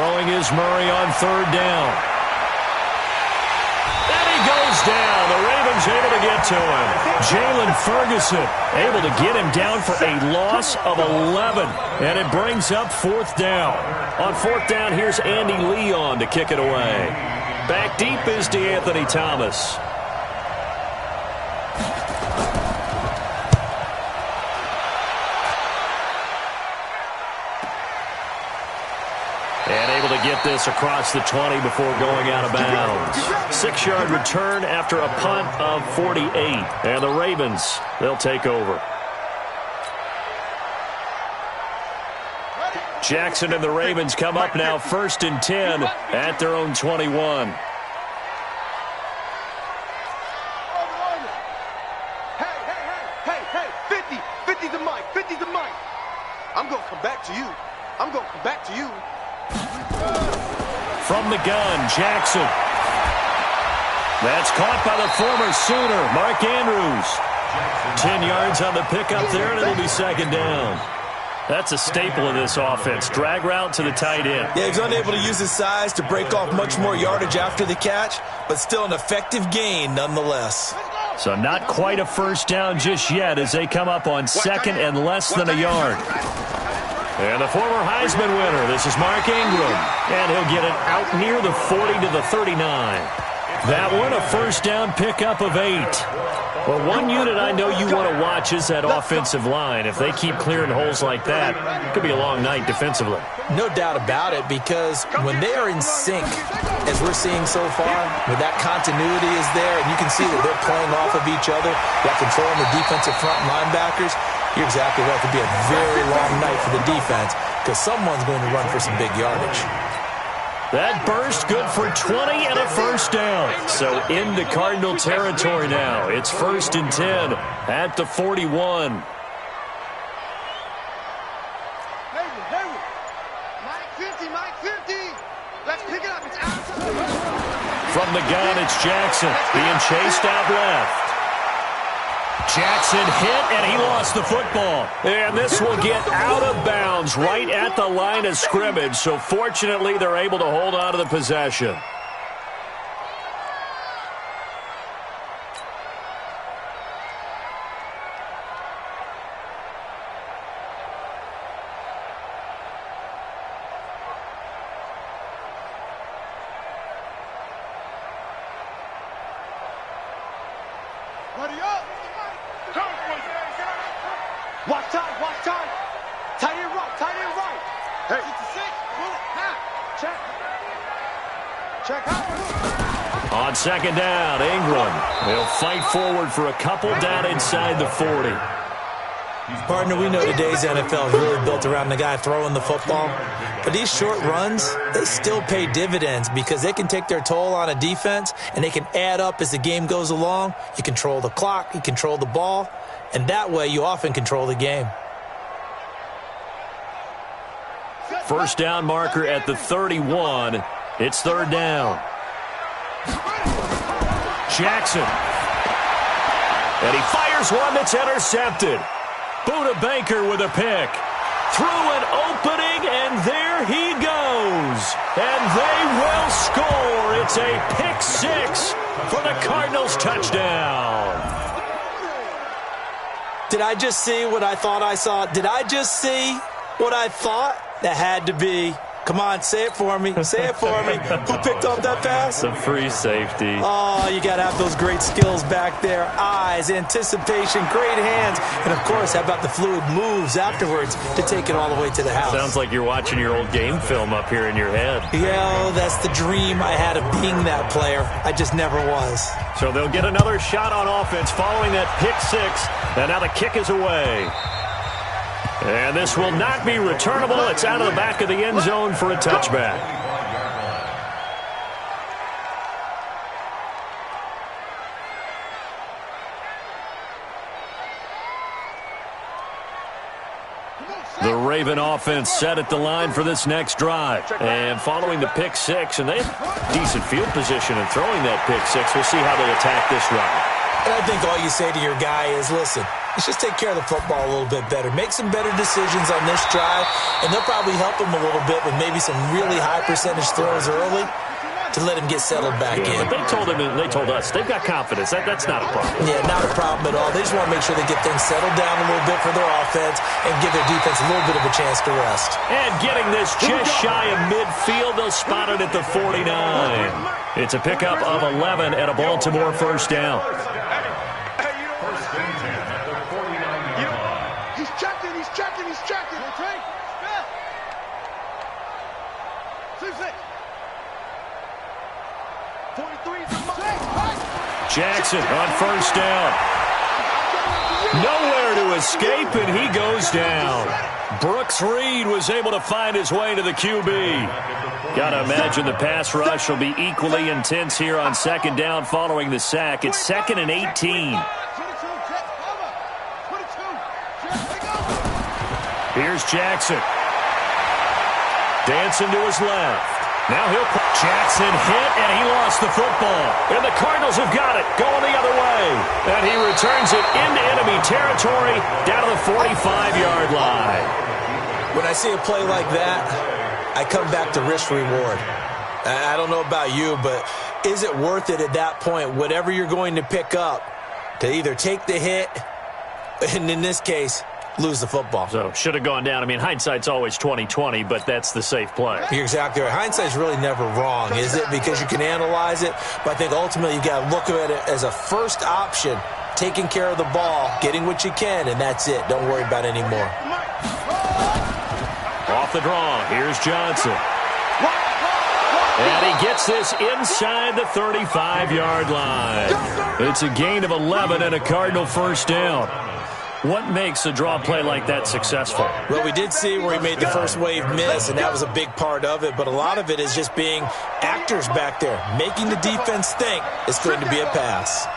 Throwing is Murray on third down. And he goes down. The Ravens able to get to him. Jalen Ferguson able to get him down for a loss of 11. And it brings up fourth down. On fourth down, here's Andy Leon to kick it away. Back deep is DeAnthony Thomas. And able to get this across the 20 before going out of bounds. 6-yard return after a punt of 48. And the Ravens, they'll take over. Jackson and the Ravens come up now 1st and 10 at their own 21. Hey, 50 to Mike, 50 to Mike. I'm going to come back to you. I'm going to come back to you. From the gun, Jackson. That's caught by the former Sooner, Mark Andrews. 10 yards on the pickup there, and it'll be second down. That's a staple of this offense. Drag route to the tight end. Yeah, he's unable to use his size to break off much more yardage after the catch, but still an effective gain nonetheless. So not quite a first down just yet as they come up on second and less than a yard. And the former Heisman winner, this is Mark Ingram. And he'll get it out near the 40 to the 39. That one, a first down pickup of 8. Well, one unit I know you want to watch is that offensive line. If they keep clearing holes like that, it could be a long night defensively. No doubt about it, because when they are in sync, as we're seeing so far, where that continuity is there, and you can see that they're playing off of each other, that controlling the defensive front linebackers, you're exactly right. It could be a very long night for the defense, because someone's going to run for some big yardage. That burst good for 20 and a first down. So into Cardinal territory now. It's 1st and 10 at the 41. Mike 50. Let's pick it up. It's outside. From the gun, it's Jackson being chased out left. Jackson hit, and he lost the football. And this will get out of bounds right at the line of scrimmage. So fortunately, they're able to hold on to the possession. Ready up. Watch time. Tight end right. Hey. 66, check out. On second down, Ingram will fight forward for a couple down inside the 40. Partner, we know today's NFL is really built around the guy throwing the football. But these short runs, they still pay dividends because they can take their toll on a defense, and they can add up as the game goes along. You control the clock, you control the ball, and that way you often control the game. First down marker at the 31. It's third down. Jackson. And he fires one that's intercepted. Buda Baker with a pick. Through an opening, and there he goes. And they will score. It's a pick 6 for the Cardinals touchdown. Did I just see what I thought I saw? Did I just see what I thought? That had to be. Come on, say it for me. Say it for me. Who picked up that pass? The free safety. Oh, you got to have those great skills back there. Eyes, anticipation, great hands. And, of course, how about the fluid moves afterwards to take it all the way to the house? Sounds like you're watching your old game film up here in your head. Yeah, that's the dream I had of being that player. I just never was. So they'll get another shot on offense following that pick 6. And now the kick is away. And this will not be returnable. It's out of the back of the end zone for a touchback. The Raven offense set at the line for this next drive. And following the pick 6, and they have decent field position in throwing that pick 6. We'll see how they attack this drive. And I think all you say to your guy is, listen, Let's just take care of the football a little bit better. Make some better decisions on this drive, and they'll probably help him a little bit with maybe some really high percentage throws early to let him get settled back in. But they told us they've got confidence. That's not a problem. Yeah, not a problem at all. They just want to make sure they get things settled down a little bit for their offense and give their defense a little bit of a chance to rest. And getting this just shy of midfield, they'll spot it at the 49. It's a pickup of 11 and a Baltimore first down. He's checking. 43 is the Jackson on first down. Nowhere to escape, and he goes down. Brooks Reed was able to find his way to the QB. Got to imagine the pass rush will be equally intense here on second down following the sack. It's 2nd and 18. Here's Jackson. Dancing to his left. Now Jackson hit, and he lost the football. And the Cardinals have got it, going the other way. And he returns it into enemy territory down to the 45-yard line. When I see a play like that, I come back to risk-reward. I don't know about you, but is it worth it at that point, whatever you're going to pick up, to either take the hit, and in this case, lose the football? So, should have gone down. I mean, hindsight's always 20/20, but that's the safe play. You're exactly right. Hindsight's really never wrong, is it? Because you can analyze it, but I think ultimately you got to look at it as a first option, taking care of the ball, getting what you can, and that's it. Don't worry about it anymore. Off the draw, here's Johnson. And he gets this inside the 35-yard line. It's a gain of 11 and a Cardinal first down. What makes a draw play like that successful? Well, we did see where he made the first wave miss, and that was a big part of it. But a lot of it is just being actors back there, making the defense think it's going to be a pass.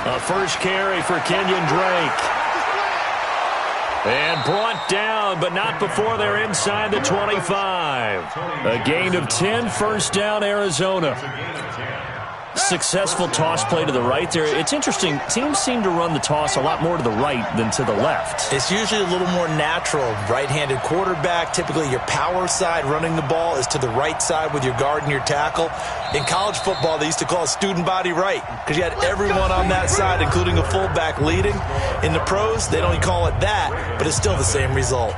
A first carry for Kenyon Drake. And brought down, but not before they're inside the 25. A gain of 10, first down, Arizona. Successful toss play to the right there. It's interesting. Teams seem to run the toss a lot more to the right than to the left. It's usually a little more natural. Right-handed quarterback, typically your power side running the ball is to the right side with your guard and your tackle. In college football, they used to call it student body right because you had everyone on that side, including a fullback leading. In the pros, they don't call it that, but it's still the same result.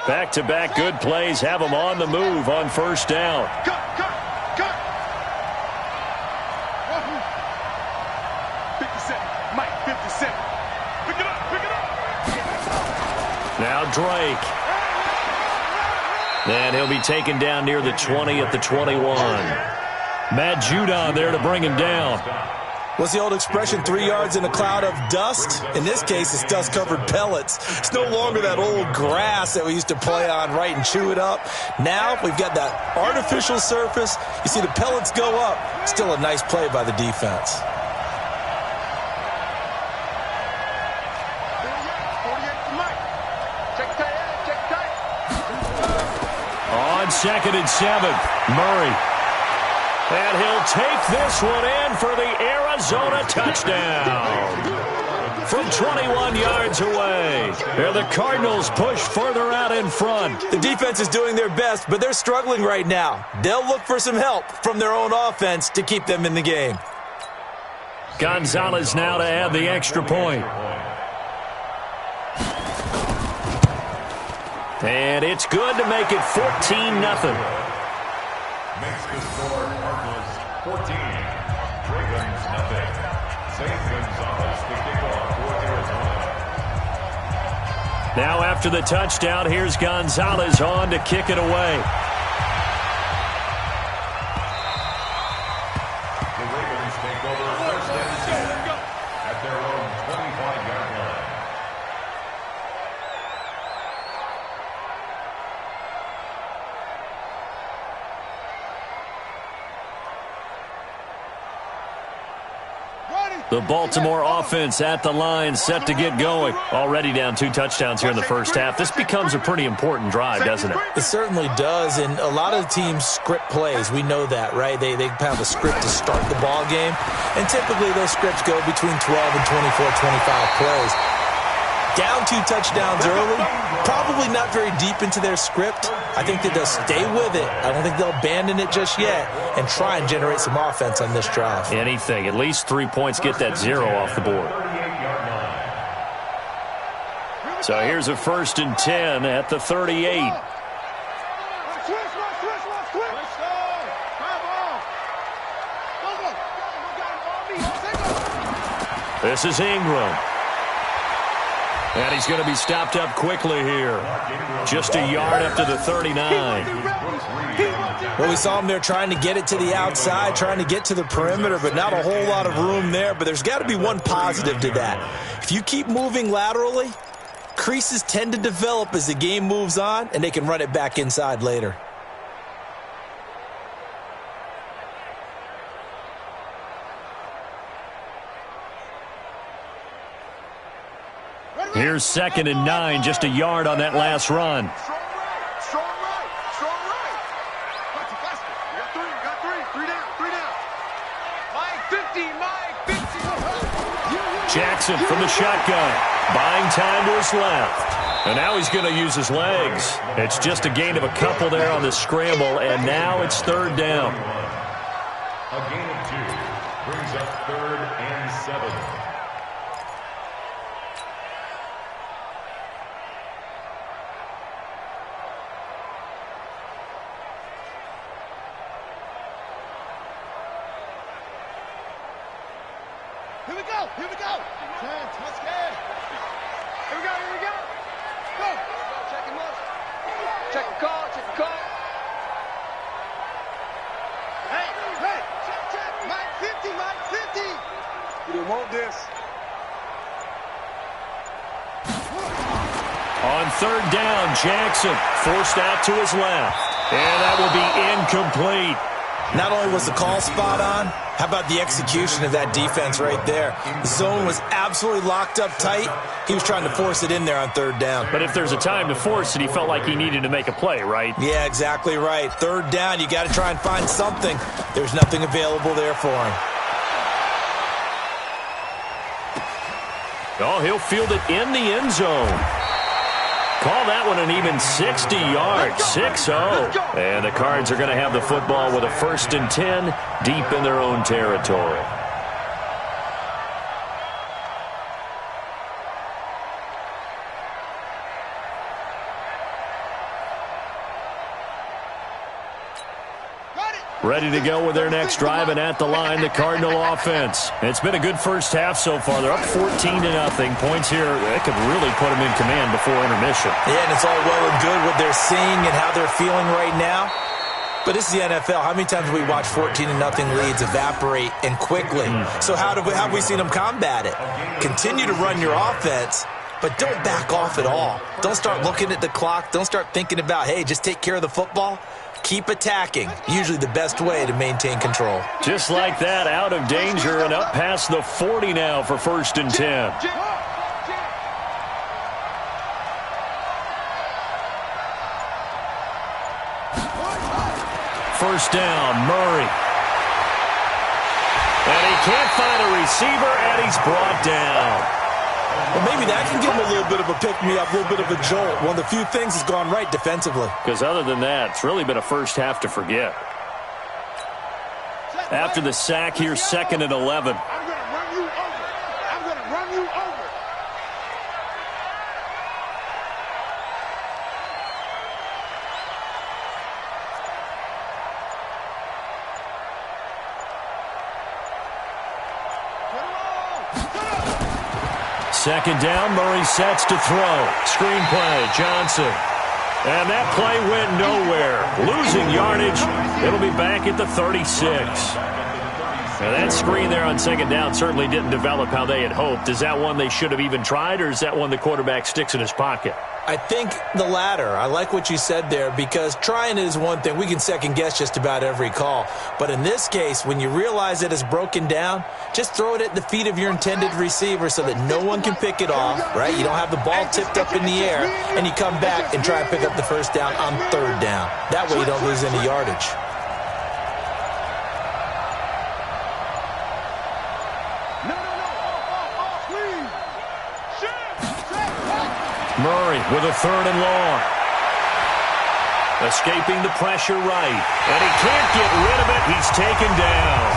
Back-to-back good plays have them on the move on first down. Cut. 57, Mike, 57. Pick it up. Now Drake. And he'll be taken down near the 20 at the 21. Matt Judon there to bring him down. What's the old expression, 3 yards in a cloud of dust? In this case, it's dust-covered pellets. It's no longer that old grass that we used to play on, right, and chew it up. Now we've got that artificial surface. You see the pellets go up. Still a nice play by the defense. 48, Mike. Check tight. On 2nd and 7, Murray. And he'll take this one in for the Arizona touchdown. From 21 yards away. And the Cardinals push further out in front. The defense is doing their best, but they're struggling right now. They'll look for some help from their own offense to keep them in the game. Gonzalez now to add the extra point. And it's good to make it 14-0. Makes the score Cardinals 14, Dragons nothing. St. Gonzalez to kick off for Arizona. Now after the touchdown, here's Gonzalez on to kick it away. The Baltimore offense at the line, set to get going. Already down 2 touchdowns here in the first half. This becomes a pretty important drive, doesn't it? It certainly does, and a lot of the teams script plays. We know that, right? They have a script to start the ball game, and typically those scripts go between 12 and 24, 25 plays. Down 2 touchdowns early, probably not very deep into their script. I think that they'll stay with it. I don't think they'll abandon it just yet and try and generate some offense on this drive. Anything. At least 3 points, get that 0 off the board. So here's a 1st and 10 at the 38. This is Ingram. And he's going to be stopped up quickly here. Just a yard up to the 39. Well, we saw him there trying to get it to the outside, trying to get to the perimeter, but not a whole lot of room there. But there's got to be one positive to that. If you keep moving laterally, creases tend to develop as the game moves on, and they can run it back inside later. Here's 2nd and 9, just a yard on that last run. Strong right. Faster. You got 3. Three down. Mike 50. Jackson from the shotgun, buying time to his left. And now he's going to use his legs. It's just a gain of a couple there on the scramble, and now it's 3rd down. A gain of 2 brings up 3rd and 7. Here we go. Chance, let's get it. Here we go. Go. Check him up. Check the call. Hey. Check. Mike 50. You didn't want this. On 3rd down, Jackson forced out to his left. And that will be incomplete. Not only was the call spot on, how about the execution of that defense right there? The zone was absolutely locked up tight. He was trying to force it in there on 3rd down. But if there's a time to force it, he felt like he needed to make a play, right? Yeah, exactly right. 3rd down, you got to try and find something. There's nothing available there for him. Oh, he'll field it in the end zone. Call that one an even 60 yards, 6-0. And the Cards are going to have the football with a 1st and 10 deep in their own territory. Ready to go with their next drive, and at the line, the Cardinal offense. It's been a good first half so far. They're up 14-0. Points here, that could really put them in command before intermission. Yeah, and it's all well and good what they're seeing and how they're feeling right now. But this is the NFL. How many times have we watched 14-0 leads evaporate and quickly? So how have we seen them combat it? Continue to run your offense, but don't back off at all. Don't start looking at the clock. Don't start thinking about, hey, just take care of the football. Keep attacking. Usually the best way to maintain control. Just like that, out of danger and up past the 40 now for 1st and 10. First down, Murray. And he can't find a receiver, and he's brought down. Well, maybe that can give him a little bit of a pick-me-up, a little bit of a jolt. One of the few things has gone right defensively. Because other than that, it's really been a first half to forget. After the sack here, 2nd and 11. I'm going to run you over. Second down, Murray sets to throw. Screen play, Johnson. And that play went nowhere. Losing yardage. It'll be back at the 36. Now that screen there on second down certainly didn't develop how they had hoped. Is that one they should have even tried, or is that one the quarterback sticks in his pocket? I think the latter. I like what you said there, because trying is one thing. We can second-guess just about every call. But in this case, when you realize that it's broken down, just throw it at the feet of your intended receiver so that no one can pick it off, right? You don't have the ball tipped up in the air, and you come back and try and pick up the first down on third down. That way you don't lose any yardage. Murray with a third and long. Escaping the pressure right. And he can't get rid of it. He's taken down.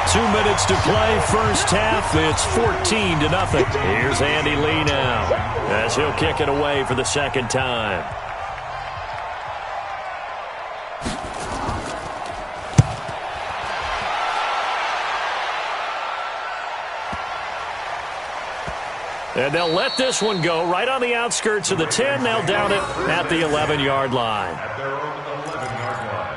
2 minutes to play, first half. It's 14-0. Here's Andy Lee now as he'll kick it away for the second time. And they'll let this one go right on the outskirts of the 10. They'll down it at the 11-yard line. At their own 11-yard line.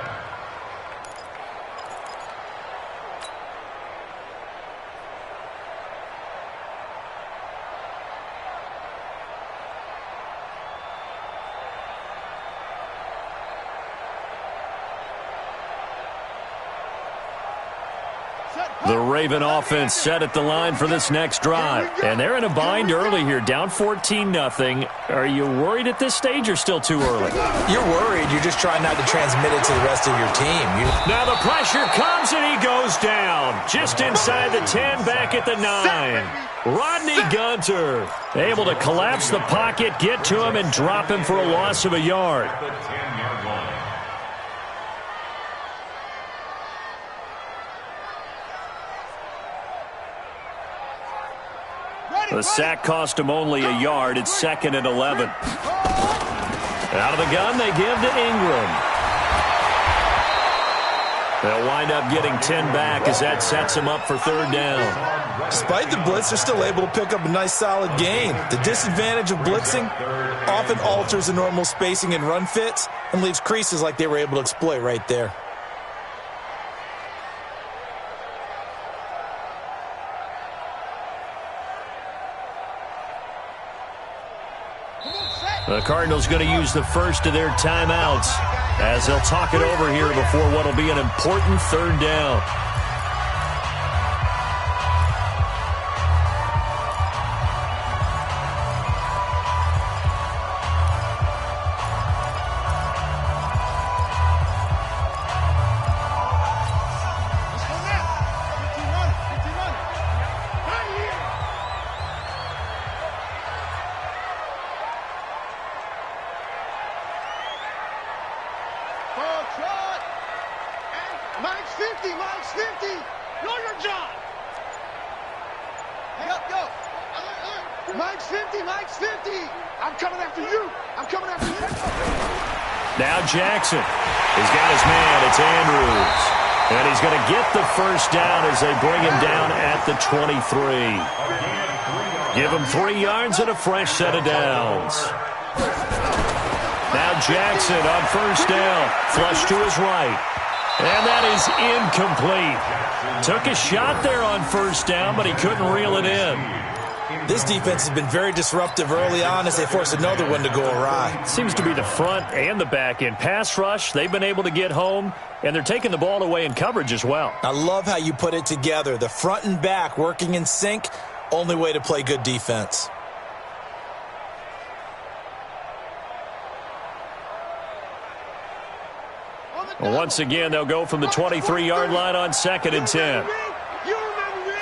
The Raven offense set at the line for this next drive. And they're in a bind early here, down 14-0. Are you worried at this stage or still too early? You're worried. You're just trying not to transmit it to the rest of your team. Now the pressure comes and he goes down. Just inside the 10, back at the 9. Rodney Gunter able to collapse the pocket, get to him, and drop him for a loss of a yard. The 10-yard line. The sack cost him only a yard. It's 2nd and 11. Out of the gun, they give to Ingram. They'll wind up getting 10 back as that sets them up for third down. Despite the blitz, they're still able to pick up a nice, solid gain. The disadvantage of blitzing often alters the normal spacing and run fits and leaves creases like they were able to exploit right there. The Cardinals going to use the first of their timeouts as they'll talk it over here before what will be an important third down. Mike's 50, Mike's 50. Know your job. Go. Mike's 50, Mike's 50. I'm coming after you. I'm coming after you. Now Jackson. He's got his man. It's Andrews. And he's going to get the first down as they bring him down at the 23. Give him 3 yards and a fresh set of downs. Now Jackson on first down. Flush to his right. And that is incomplete. Took a shot there on first down, but he couldn't reel it in. This defense has been very disruptive early on as they force another one to go awry. Seems to be the front and the back end. Pass rush, they've been able to get home, and they're taking the ball away in coverage as well. I love how you put it together. The front and back working in sync, only way to play good defense. Well, once again, they'll go from the 23-yard line on 2nd and 10. You remember me?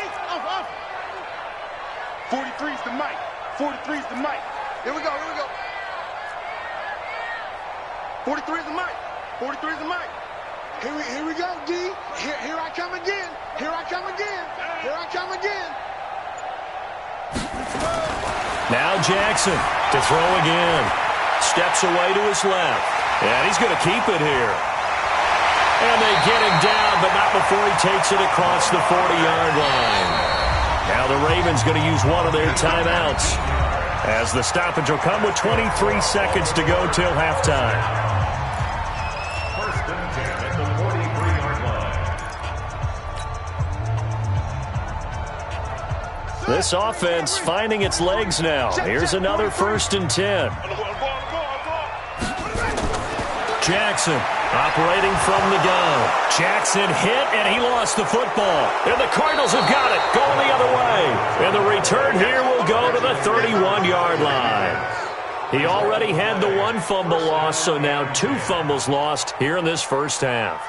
43's the mic. 43's the mic. Here we go. 43's the mic. 43's the mic. Here we go, D. Here I come again. Here I come again. Now Jackson to throw again. Steps away to his left. And he's going to keep it here. And they get him down, but not before he takes it across the 40-yard line. Now the Ravens going to use one of their timeouts as the stoppage will come with 23 seconds to go till halftime. First and 10 at the 43-yard line. This offense finding its legs now. Here's another 1st and 10. Jackson operating from the gun. Jackson hit, and he lost the football. And the Cardinals have got it, going the other way. And the return here will go to the 31-yard line. He already had the 1 fumble loss, so now 2 fumbles lost here in this first half.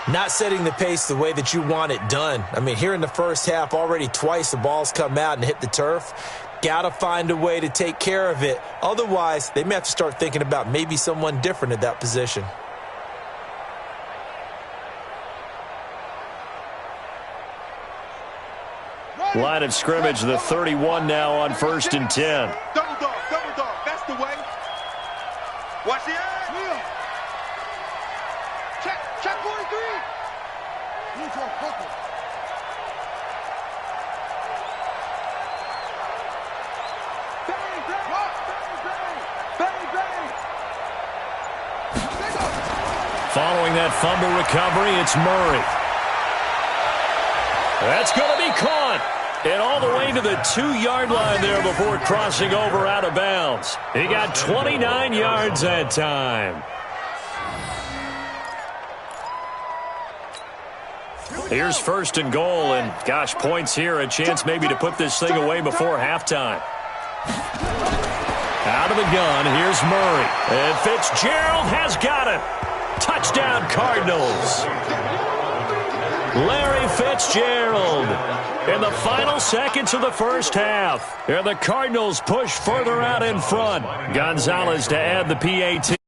Not setting the pace the way that you want it done. I mean, here in the first half, already twice the ball's come out and hit the turf. Got to find a way to take care of it. Otherwise, they may have to start thinking about maybe someone different at that position. Line of scrimmage, the 31 now on 1st and 10. Double dog. That's the way. Watch the eye. Check 43. Neutral focus. Following that fumble recovery, it's Murray. That's going to be caught. And all the way to the 2-yard line there before crossing over out of bounds. He got 29 yards that time. Here's 1st and goal, and gosh, points here, a chance maybe to put this thing away before halftime. Out of the gun, here's Murray. And Fitzgerald has got it. Touchdown, Cardinals. Larry Fitzgerald in the final seconds of the first half. And the Cardinals push further out in front. Gonzalez to add the PAT.